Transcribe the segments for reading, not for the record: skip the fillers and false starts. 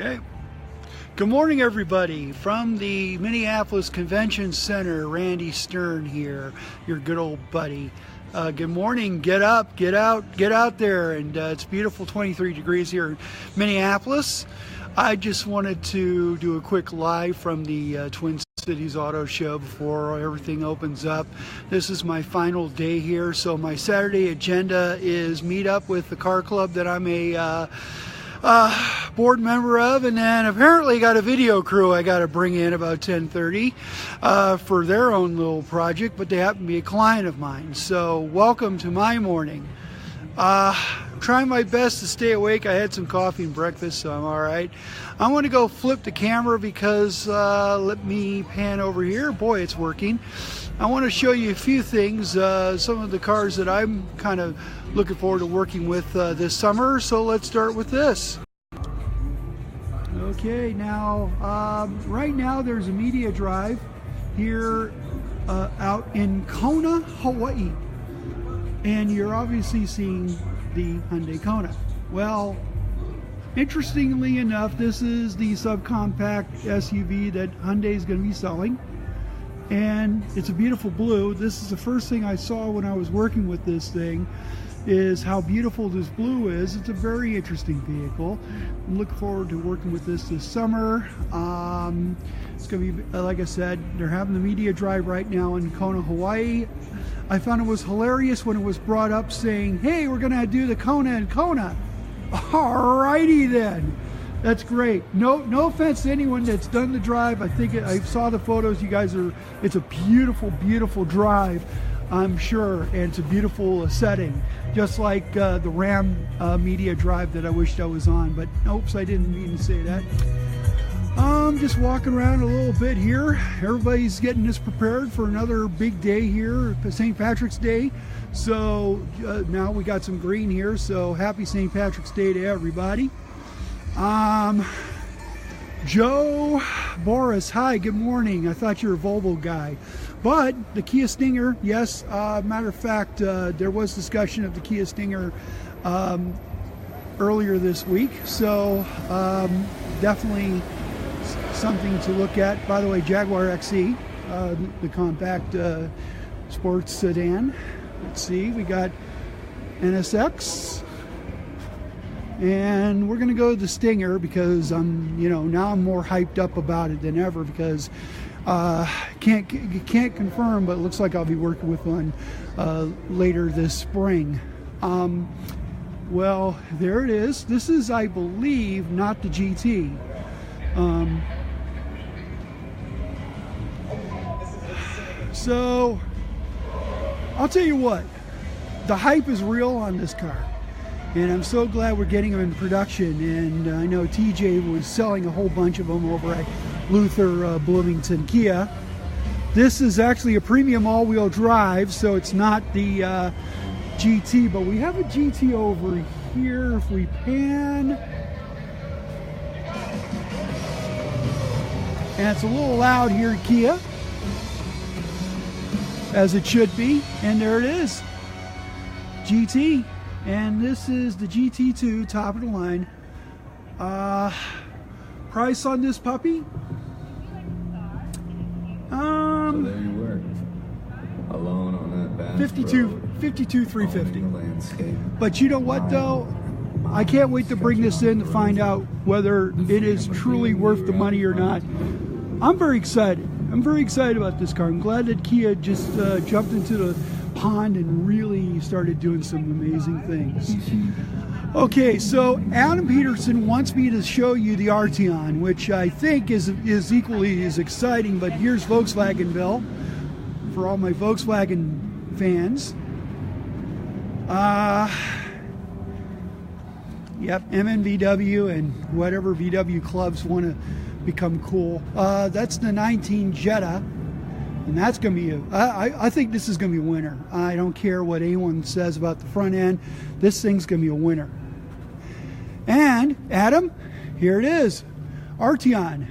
Okay. Good morning, everybody. From the Minneapolis Convention Center, Randy Stern here, your good old buddy. Good morning. Get up, get out there. And it's beautiful 23 degrees here in Minneapolis. I just wanted to do a quick live from the Twin Cities Auto Show before everything opens up. This is my final day here, so my Saturday agenda is meet up with the car club that I'm a board member of, and then apparently got a video crew I got to bring in about 10:30 for their own little project, but they happen to be a client of mine. So welcome to my morning. Trying my best to stay awake. I had some coffee and breakfast, so I'm all right. I want to go flip the camera because let me pan over here. Boy, it's working. I want to show you a few things, some of the cars that I'm kind of looking forward to working with this summer. So let's start with this. Okay, now right now there's a media drive here out in Kona, Hawaii, and you're obviously seeing the Hyundai Kona. Well, interestingly enough, this is the subcompact SUV that Hyundai is going to be selling, and it's a beautiful blue. This is the first thing I saw when I was working with this thing, is how beautiful this blue is. It's a very interesting vehicle. I'm looking forward to working with this summer. It's going to be, like I said, they're having the media drive right now in Kona, Hawaii. I found it was hilarious when it was brought up saying, hey, we're going to do the Kona in Kona. Alrighty then. That's great. No offense to anyone that's done the drive. I think I saw the photos. You guys are, it's a beautiful, beautiful drive, I'm sure, and it's a beautiful setting, just like the Ram media drive that I wished I was on, but oops, I didn't mean to say that. Just walking around a little bit here. Everybody's getting this prepared for another big day here, St. Patrick's Day. So now we got some green here, so happy St. Patrick's Day to everybody. Joe Boris, hi, good morning. I thought you were a Volvo guy. But the Kia Stinger, yes, matter of fact, there was discussion of the Kia Stinger earlier this week. So definitely something to look at. By the way, Jaguar XE, the compact sports sedan. Let's see, we got NSX. And we're going to go to the Stinger because now I'm more hyped up about it than ever, because can't confirm, but it looks like I'll be working with one later this spring. Well, there it is. This is, I believe, not the GT. So I'll tell you what, the hype is real on this car. And I'm so glad we're getting them in production. And I know TJ was selling a whole bunch of them over at Luther Bloomington Kia. This is actually a premium all-wheel drive, so it's not the GT, but we have a GT over here if we pan. And it's a little loud here at Kia, as it should be. And there it is, GT. And this is the GT2, top of the line. Price on this puppy? So there you were, alone on that vast road, 52,350. But you know what though? I can't wait to bring this in to find out whether it is truly worth the money or not. I'm very excited. I'm very excited about this car. I'm glad that Kia just jumped into the pond and really started doing some amazing things. Okay, so Adam Peterson wants me to show you the Arteon, which I think is equally as exciting, but here's Volkswagenville for all my Volkswagen fans. Yep, MNVW and whatever VW clubs want to become cool. That's the 19 Jetta. And that's going to be I think this is going to be a winner. I don't care what anyone says about the front end. This thing's going to be a winner. And Adam, here it is, Arteon.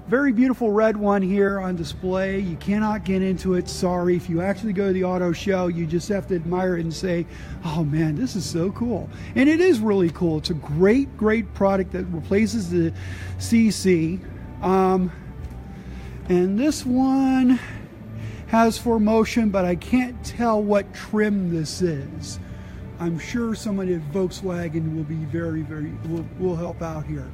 Very beautiful red one here on display. You cannot get into it, sorry. If you actually go to the auto show, you just have to admire it and say, oh man, this is so cool. And it is really cool. It's a great product that replaces the CC. And this one has 4Motion, but I can't tell what trim this is. I'm sure somebody at Volkswagen will be will help out here.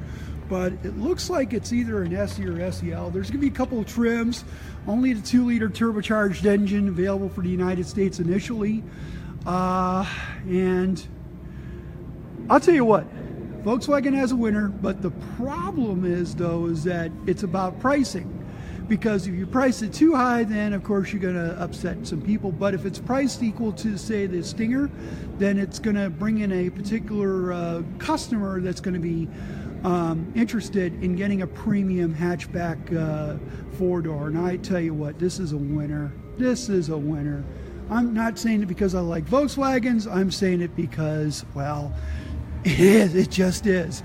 But it looks like it's either an SE or SEL. There's going to be a couple of trims. Only the 2-liter turbocharged engine available for the United States initially. And I'll tell you what, Volkswagen has a winner, but the problem is, though, is that it's about pricing. Because if you price it too high, then of course you're going to upset some people. But if it's priced equal to, say, the Stinger, then it's going to bring in a particular customer that's going to be interested in getting a premium hatchback 4-door. And I tell you what, this is a winner. This is a winner. I'm not saying it because I like Volkswagens. I'm saying it because, well, it is. It just is.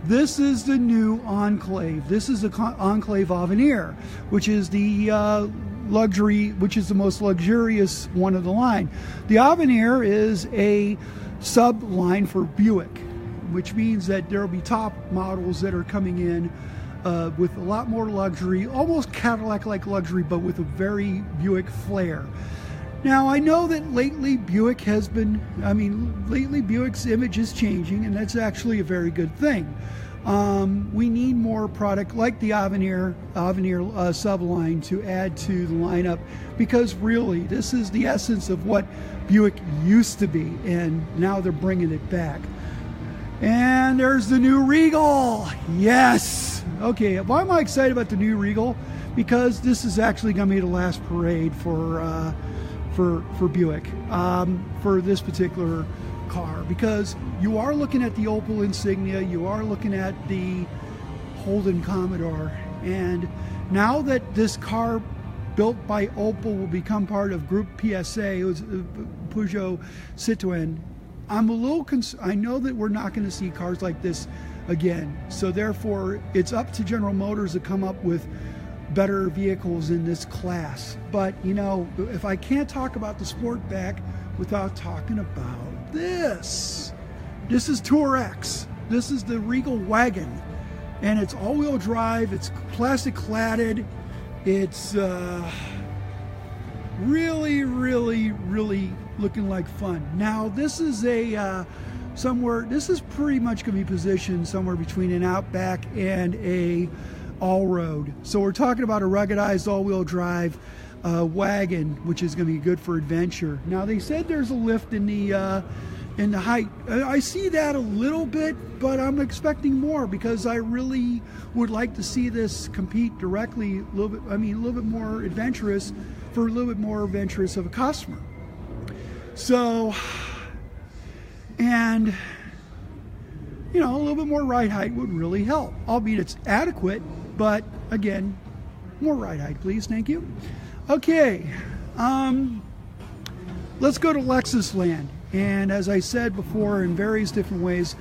This is the new Enclave. This is the Enclave Avenir, which is the luxury, which is the most luxurious one of the line. The Avenir is a sub-line for Buick, which means that there will be top models that are coming in with a lot more luxury, almost Cadillac-like luxury, but with a very Buick flair. Now, I know that lately Buick's image is changing, and that's actually a very good thing. We need more product like the Avenir subline to add to the lineup, because really, this is the essence of what Buick used to be, and now they're bringing it back. And there's the new Regal. Yes. Okay, why am I excited about the new Regal? Because this is actually going to be the last parade for Buick for this particular car, because you are looking at the Opel Insignia, you are looking at the Holden Commodore, and now that this car built by Opel will become part of Group PSA, it was Peugeot Citroën, I'm a little I know that we're not going to see cars like this again, so therefore it's up to General Motors to come up with better vehicles in this class. But you know, if I can't talk about the Sportback without talking about this. This is Tour X. This is the Regal wagon, and it's all-wheel drive. It's plastic cladded. It's really looking like fun. Now this is a this is pretty much going to be positioned somewhere between an Outback and a all-road. So we're talking about a ruggedized all-wheel drive wagon, which is going to be good for adventure. Now they said there's a lift in the height. I see that a little bit, but I'm expecting more, because I really would like to see this compete directly a little bit more adventurous, for a little bit more adventurous of a customer. So, and you know, a little bit more ride height would really help, albeit it's adequate, but again, more ride height, please. Thank you. Okay, let's go to Lexus land. And as I said before in various different ways,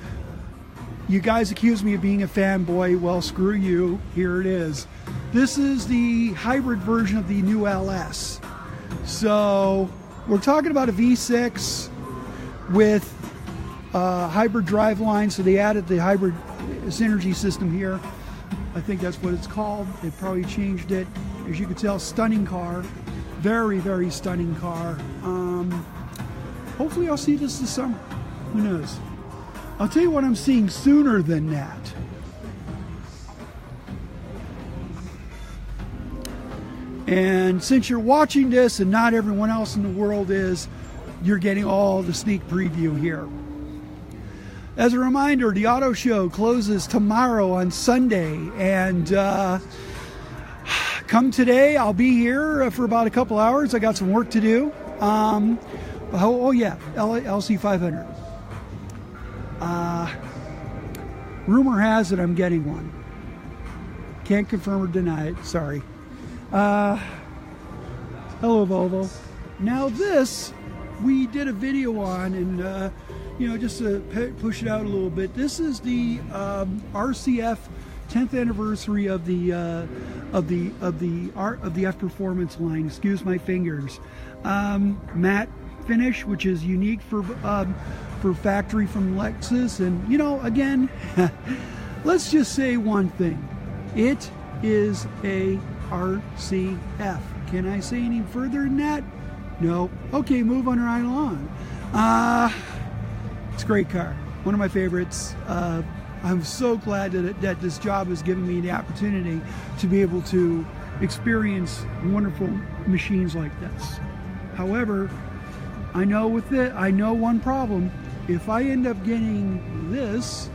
you guys accuse me of being a fanboy. Well, screw you. Here it is. This is the hybrid version of the new LS. So we're talking about a V6 with hybrid driveline. So they added the hybrid synergy system here. I think that's what it's called. They probably changed it. As you can tell, stunning car. Very stunning car. Hopefully I'll see this summer. Who knows? I'll tell you what I'm seeing sooner than that. And since you're watching this and not everyone else in the world is, you're getting all the sneak preview here. As a reminder, the auto show closes tomorrow on Sunday, and come today, I'll be here for about a couple hours. I got some work to do. Oh yeah, LC 500. Rumor has it I'm getting one. Can't confirm or deny it. Sorry. Hello, Volvo. Now this, we did a video on, and you know, just to push it out a little bit. This is the RCF 10th anniversary of the F Performance line. Excuse my fingers. Matte finish, which is unique for factory from Lexus. And you know, again, let's just say one thing: it is a RCF. Can I say any further than that? No. Okay, move on right along. It's a great car. One of my favorites. I'm so glad that this job has given me the opportunity to be able to experience wonderful machines like this. However, I know one problem. If I end up getting this,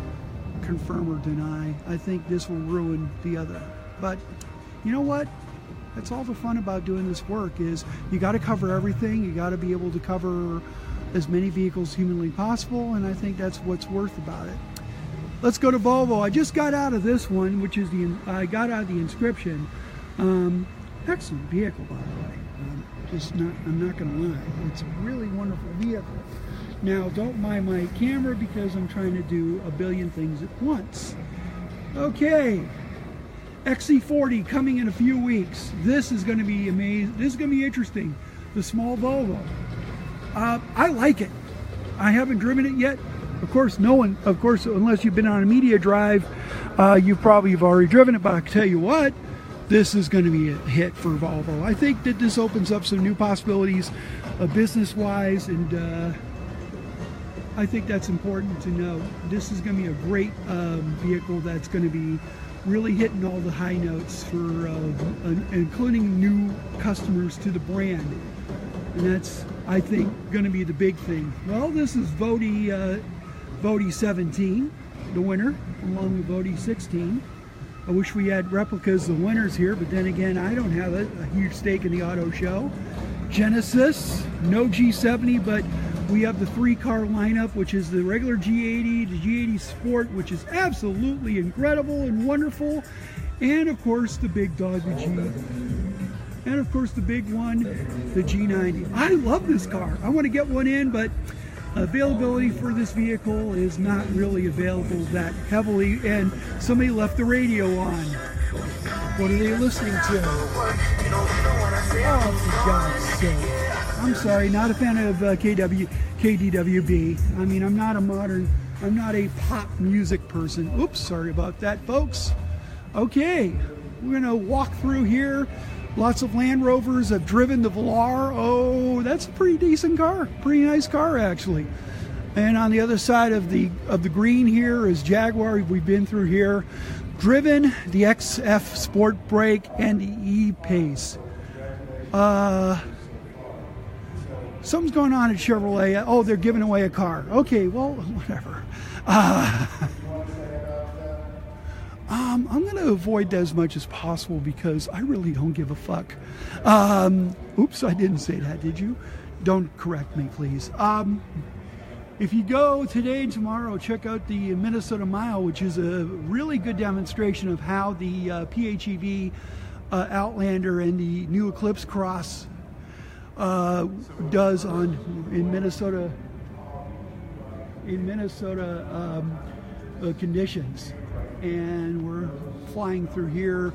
confirm or deny, I think this will ruin the other. But you know what? That's all the fun about doing this work, is you got to cover everything. You got to be able to cover as many vehicles humanly possible, and I think that's what's worth about it. Let's go to Volvo. I just got out of this one, which is I got out of the Inscription. Excellent vehicle, by the way. I'm not going to lie. It's a really wonderful vehicle. Now, don't mind my camera because I'm trying to do a billion things at once. Okay. XC40 coming in a few weeks. This is going to be amazing. This is going to be interesting. The small Volvo. I like it. I haven't driven it yet. Of course, unless you've been on a media drive, you probably have already driven it. But I can tell you what, this is going to be a hit for Volvo. I think that this opens up some new possibilities, business-wise, and I think that's important to know. This is going to be a great vehicle that's going to be really hitting all the high notes for including new customers to the brand, and that's, I think, going to be the big thing. Well, this is Vodi 17, the winner, along with Vodi 16. I wish we had replicas of the winners here, but then again, I don't have a huge stake in the auto show. Genesis, no G70, but we have the 3-car lineup, which is the regular G80, the G80 Sport, which is absolutely incredible and wonderful, and of course the big dog, the G, and of course the big one, the G90. I love this car. I want to get one in, but availability for this vehicle is not really available that heavily, and somebody left the radio on. What are they listening to? Oh, for God's sake. I'm sorry, not a fan of KDWB. I mean, I'm not a pop music person. Oops, sorry about that, folks. Okay, we're gonna walk through here. Lots of Land Rovers. I've driven the Velar. Oh, that's a pretty decent car. Pretty nice car, actually. And on the other side of the green here is Jaguar. We've been through here. Driven the XF Sport Brake and the E-Pace. Something's going on at Chevrolet. Oh, they're giving away a car. Okay, well, whatever. I'm going to avoid that as much as possible because I really don't give a fuck. Oops, I didn't say that, did you? Don't correct me, please. If you go today and tomorrow, check out the Minnesota Mile, which is a really good demonstration of how the PHEV Outlander and the new Eclipse Cross does in Minnesota conditions. And we're flying through here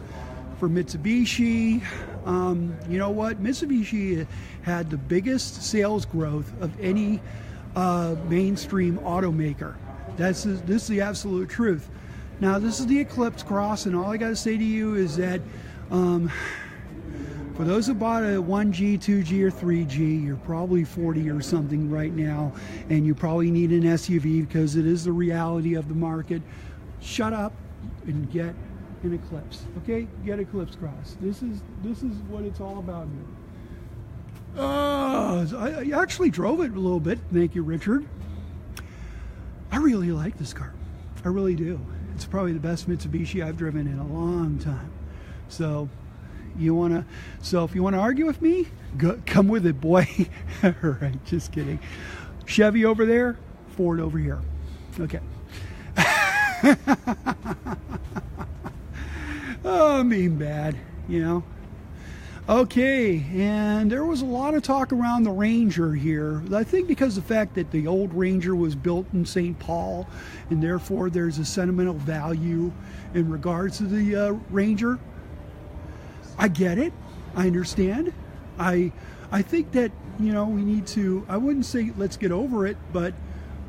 for Mitsubishi. You know what? Mitsubishi had the biggest sales growth of any mainstream automaker. This is the absolute truth. Now, this is the Eclipse Cross, and all I got to say to you is that for those who bought a 1G, 2G, or 3G, you're probably 40 or something right now, and you probably need an SUV because it is the reality of the market. Shut up and get an Eclipse, okay? Get Eclipse Cross. This is what it's all about here. I actually drove it a little bit. Thank you, Richard. I really like this car. I really do. It's probably the best Mitsubishi I've driven in a long time. So, if you want to argue with me, come with it, boy. All right, just kidding. Chevy over there, Ford over here. Okay. Oh, I mean bad, you know. Okay, and there was a lot of talk around the Ranger here. I think because of the fact that the old Ranger was built in St. Paul, and therefore there's a sentimental value in regards to the Ranger. I get it. I understand. I think that, you know, we need to, I wouldn't say let's get over it, but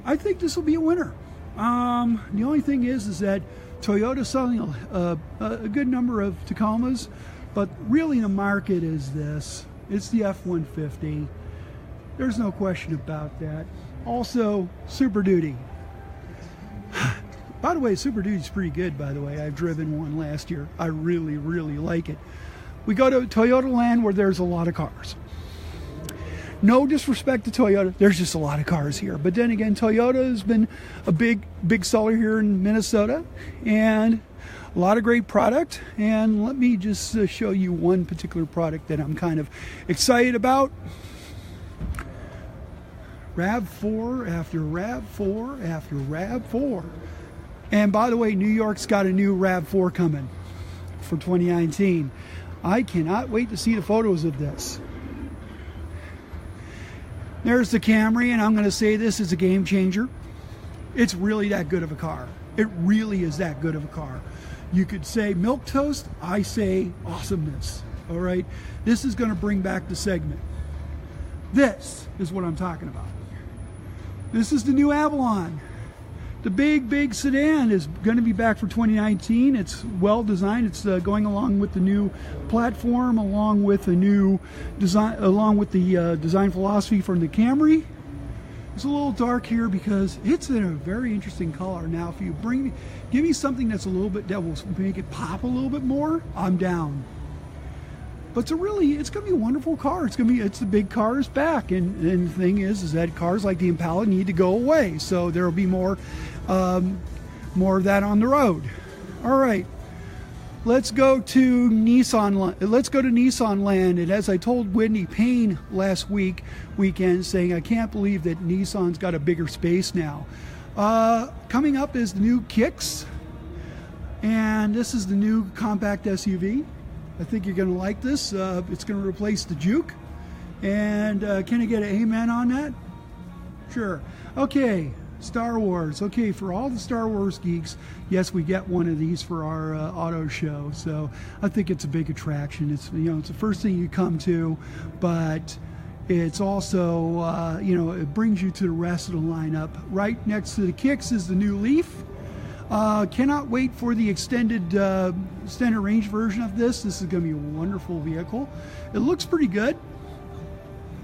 I think this will be a winner. The only thing is that Toyota's selling a good number of Tacomas, but really the market is this. It's the F-150. There's no question about that. Also, Super Duty. By the way, Super Duty's pretty good, by the way. I've driven one last year. I really, really like it. We go to Toyota land where there's a lot of cars. No disrespect to Toyota, there's just a lot of cars here. But then again, Toyota has been a big seller here in Minnesota, and a lot of great product. And let me just show you one particular product that I'm kind of excited about. RAV4 after RAV4 after RAV4. And by the way, New York's got a new RAV4 coming for 2019. I cannot wait to see the photos of this. There's the Camry, and I'm going to say this is a game changer. It's really that good of a car. It really is that good of a car. You could say milquetoast, I say awesomeness. All right, this is going to bring back the segment. This is what I'm talking about. This is the new Avalon. The big sedan is going to be back for 2019. It's well designed. It's going along with the new platform, along with the new design, along with the design philosophy from the Camry. It's a little dark here because it's in a very interesting color. Now, if you give me something that's a little bit that will make it pop a little bit more, I'm down. But it's going to be a wonderful car. It's the big cars back, and the thing is that cars like the Impala need to go away. So there will be more of that on the road. All right, let's go to Nissan. Let's go to Nissan land. And as I told Whitney Payne last weekend, saying I can't believe that Nissan's got a bigger space now. Coming up is the new Kicks, and this is the new compact SUV. I think you're going to like this. It's going to replace the Juke. And can I get an amen on that? Sure. Okay, Star Wars. Okay, for all the Star Wars geeks, yes, we get one of these for our auto show. So I think it's a big attraction. It's it's the first thing you come to, but it's also it brings you to the rest of the lineup. Right next to the Kicks is the new Leaf. Cannot wait for the extended range version of this. This is going to be a wonderful vehicle. It looks pretty good.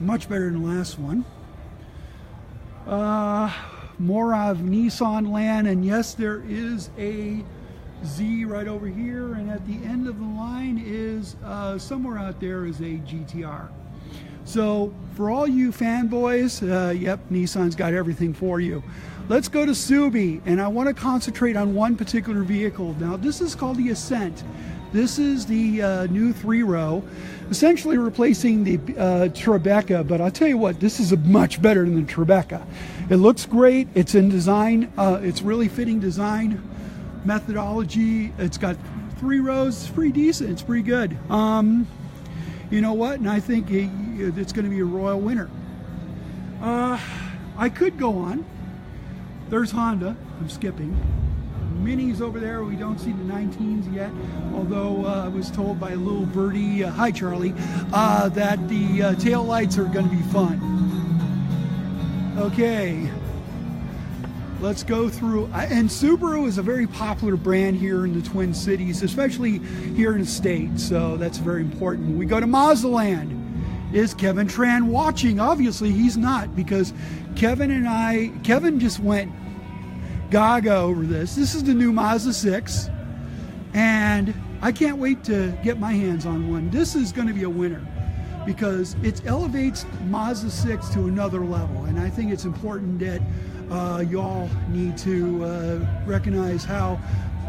Much better than the last one. More of Nissan land, and yes, there is a Z right over here, and at the end of the line is somewhere out there is a GTR. So for all you fanboys, yep, Nissan's got everything for you. Let's go to Subi, and I want to concentrate on one particular vehicle. Now, this is called the Ascent. This is the new 3-row, essentially replacing the Tribeca, but I'll tell you what, this is much better than the Tribeca. It looks great. It's in design. It's really fitting design methodology. It's got 3 rows. It's pretty decent. It's pretty good. You know what? And I think it's going to be a royal winner. I could go on. There's Honda. I'm skipping. Minis over there. We don't see the 19s yet, although I was told by a little birdie, hi Charlie, that the tail lights are going to be fun. Okay, let's go through. And Subaru is a very popular brand here in the Twin Cities, especially here in the state, so that's very important. We go to Mazdaland. Is Kevin Tran watching? Obviously he's not, because Kevin just went gaga over this. This is the new Mazda 6, and I can't wait to get my hands on one. This is going to be a winner because it elevates Mazda 6 to another level, and I think it's important that y'all need to recognize how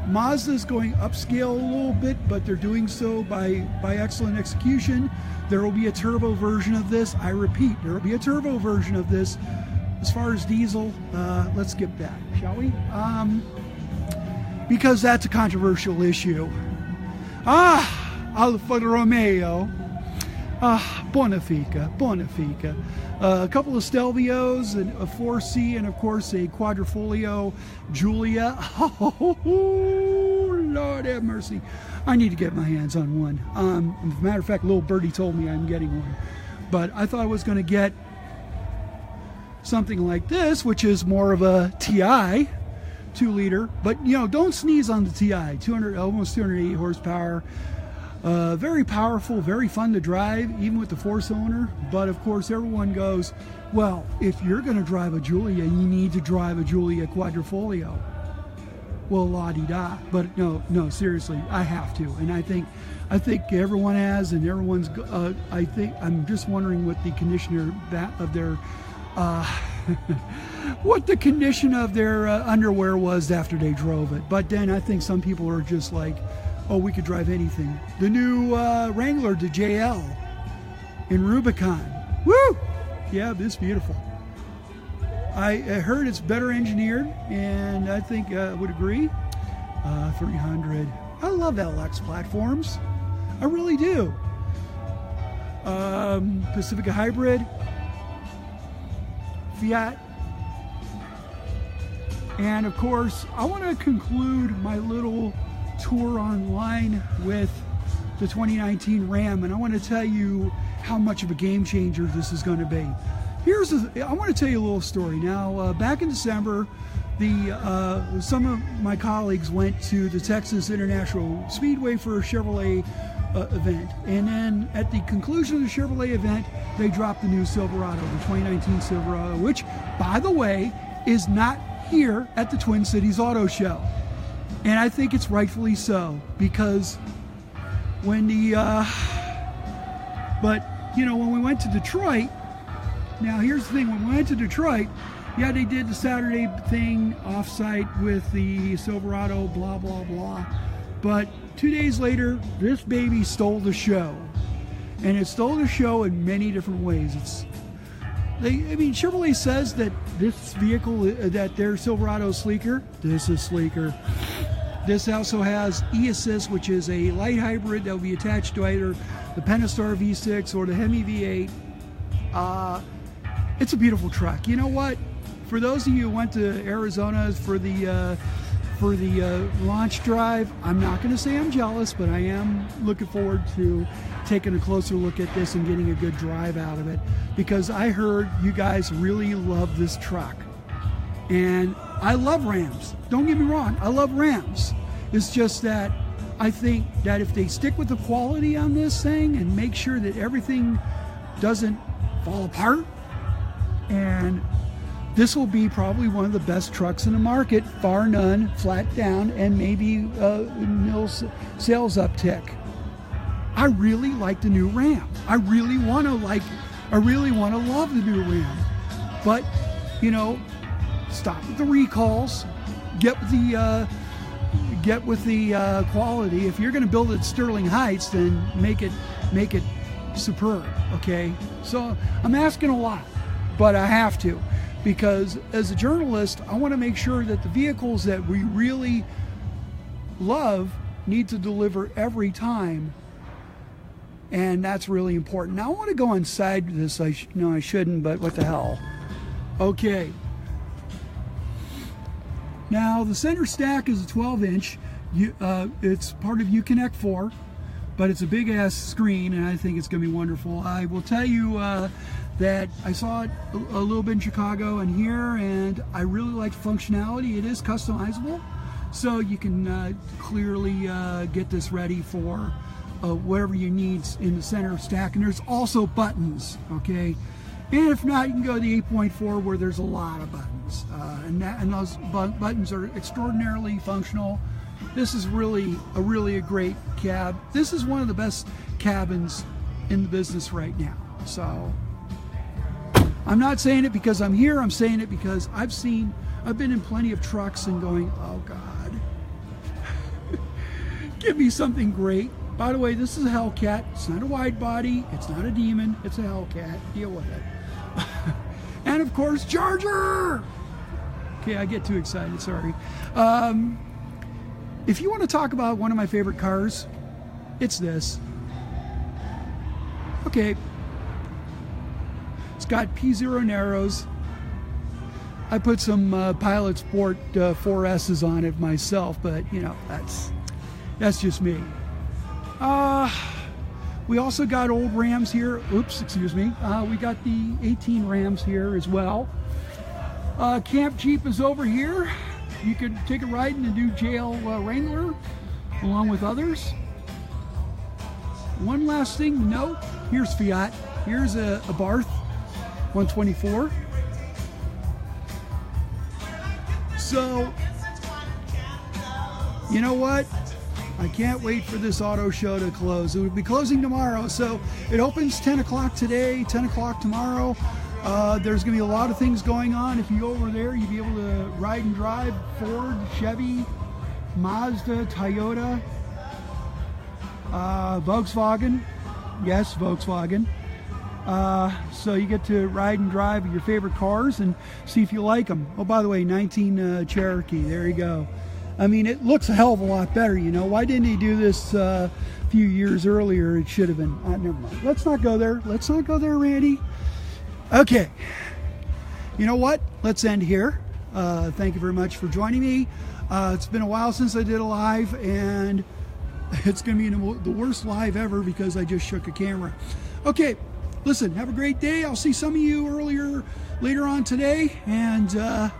Mazda is going upscale a little bit, but they're doing so by excellent execution. There will be a turbo version of this. I repeat, there will be a turbo version of this. As far as diesel, let's skip that, shall we? Because that's a controversial issue. Alfa Romeo. Bonifica. A couple of Stelvios, and a 4C, and of course a Quadrifoglio Giulia. Oh, Lord have mercy. I need to get my hands on one. As a matter of fact, little birdie told me I'm getting one. But I thought I was going to get something like this, which is more of a TI, 2-liter. But, you know, don't sneeze on the TI. Almost 280 horsepower. Very powerful, very fun to drive, even with the 4-cylinder. But of course, everyone goes, well, if you're going to drive a Giulia, you need to drive a Giulia Quadrifoglio. Well, la-di-da. But no, seriously, I have to. And I think everyone has, and everyone's. I'm just wondering what the conditioner of their, what the condition of their underwear was after they drove it. But then I think some people are just like, oh, we could drive anything. The new Wrangler, the JL in Rubicon. Woo! Yeah, this is beautiful. I heard it's better engineered, and I think I would agree. 300. I love LX platforms. I really do. Pacifica Hybrid. Fiat. And of course, I want to conclude my little tour online with the 2019 Ram, and I want to tell you how much of a game changer this is going to be. I want to tell you a little story. Now, back in December, some of my colleagues went to the Texas International Speedway for a Chevrolet event, and then at the conclusion of the Chevrolet event, they dropped the new Silverado, the 2019 Silverado, which, by the way, is not here at the Twin Cities Auto Show. And I think it's rightfully so, because when when we went to Detroit, now here's the thing, when we went to Detroit, yeah, they did the Saturday thing off-site with the Silverado, blah, blah, blah. But 2 days later, this baby stole the show. And it stole the show in many different ways. Chevrolet says that this vehicle, that their Silverado is sleeker. This is sleeker. This also has e-assist, which is a light hybrid that will be attached to either the Pentastar V6 or the Hemi V8. It's a beautiful truck. You know what? For those of you who went to Arizona for the launch drive, I'm not going to say I'm jealous, but I am looking forward to taking a closer look at this and getting a good drive out of it, because I heard you guys really love this truck. And I love Rams. Don't get me wrong, I love Rams. It's just that I think that if they stick with the quality on this thing and make sure that everything doesn't fall apart, and this will be probably one of the best trucks in the market, bar none, flat down, and maybe sales uptick. I really like the new Ram. I really want to love the new Ram. But, stop with the recalls, get with the quality. If you're going to build it at Sterling Heights, then make it superb. Okay, so I'm asking a lot, but I have to, because as a journalist, I want to make sure that the vehicles that we really love need to deliver every time, and that's really important. Now I want to go inside this. I shouldn't, but what the hell. Okay. Now the center stack is a 12-inch. It's part of Uconnect 4, but it's a big ass screen, and I think it's going to be wonderful. I will tell you that I saw it a little bit in Chicago and here, and I really like the functionality. It is customizable, so you can clearly get this ready for whatever you need in the center stack. And there's also buttons, okay? And if not, you can go to the 8.4 where there's a lot of buttons, and those buttons are extraordinarily functional. This is really a great cab. This is one of the best cabins in the business right now. So I'm not saying it because I'm here. I'm saying it because I've been in plenty of trucks and going, oh God, give me something great. By the way, this is a Hellcat. It's not a wide body. It's not a Demon. It's a Hellcat. Deal with it. And of course, Charger. Okay, I get too excited. Sorry. If you want to talk about one of my favorite cars, it's this. Okay. It's got P0 narrows. I put some Pilot Sport 4S's on it myself, but you know, that's just me. We also got old Rams here. Oops, excuse me. We got the 18 Rams here as well. Camp Jeep is over here. You could take a ride in the new jail Wrangler along with others. One last thing to note, here's Fiat. Here's a Barth 124. So, you know what? I can't wait for this auto show to close. It will be closing tomorrow. So it opens 10 o'clock today, 10 o'clock tomorrow. There's going to be a lot of things going on. If you go over there, you'll be able to ride and drive Ford, Chevy, Mazda, Toyota, Volkswagen. Yes, Volkswagen. So you get to ride and drive your favorite cars and see if you like them. Oh, by the way, 19 Cherokee. There you go. I mean, it looks a hell of a lot better, you know. Why didn't he do this a few years earlier? It should have been. Never mind. Let's not go there. Let's not go there, Randy. Okay. You know what? Let's end here. Thank you very much for joining me. It's been a while since I did a live, and it's going to be the worst live ever because I just shook a camera. Okay. Listen, have a great day. I'll see some of you later on today, and have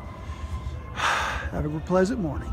a pleasant morning.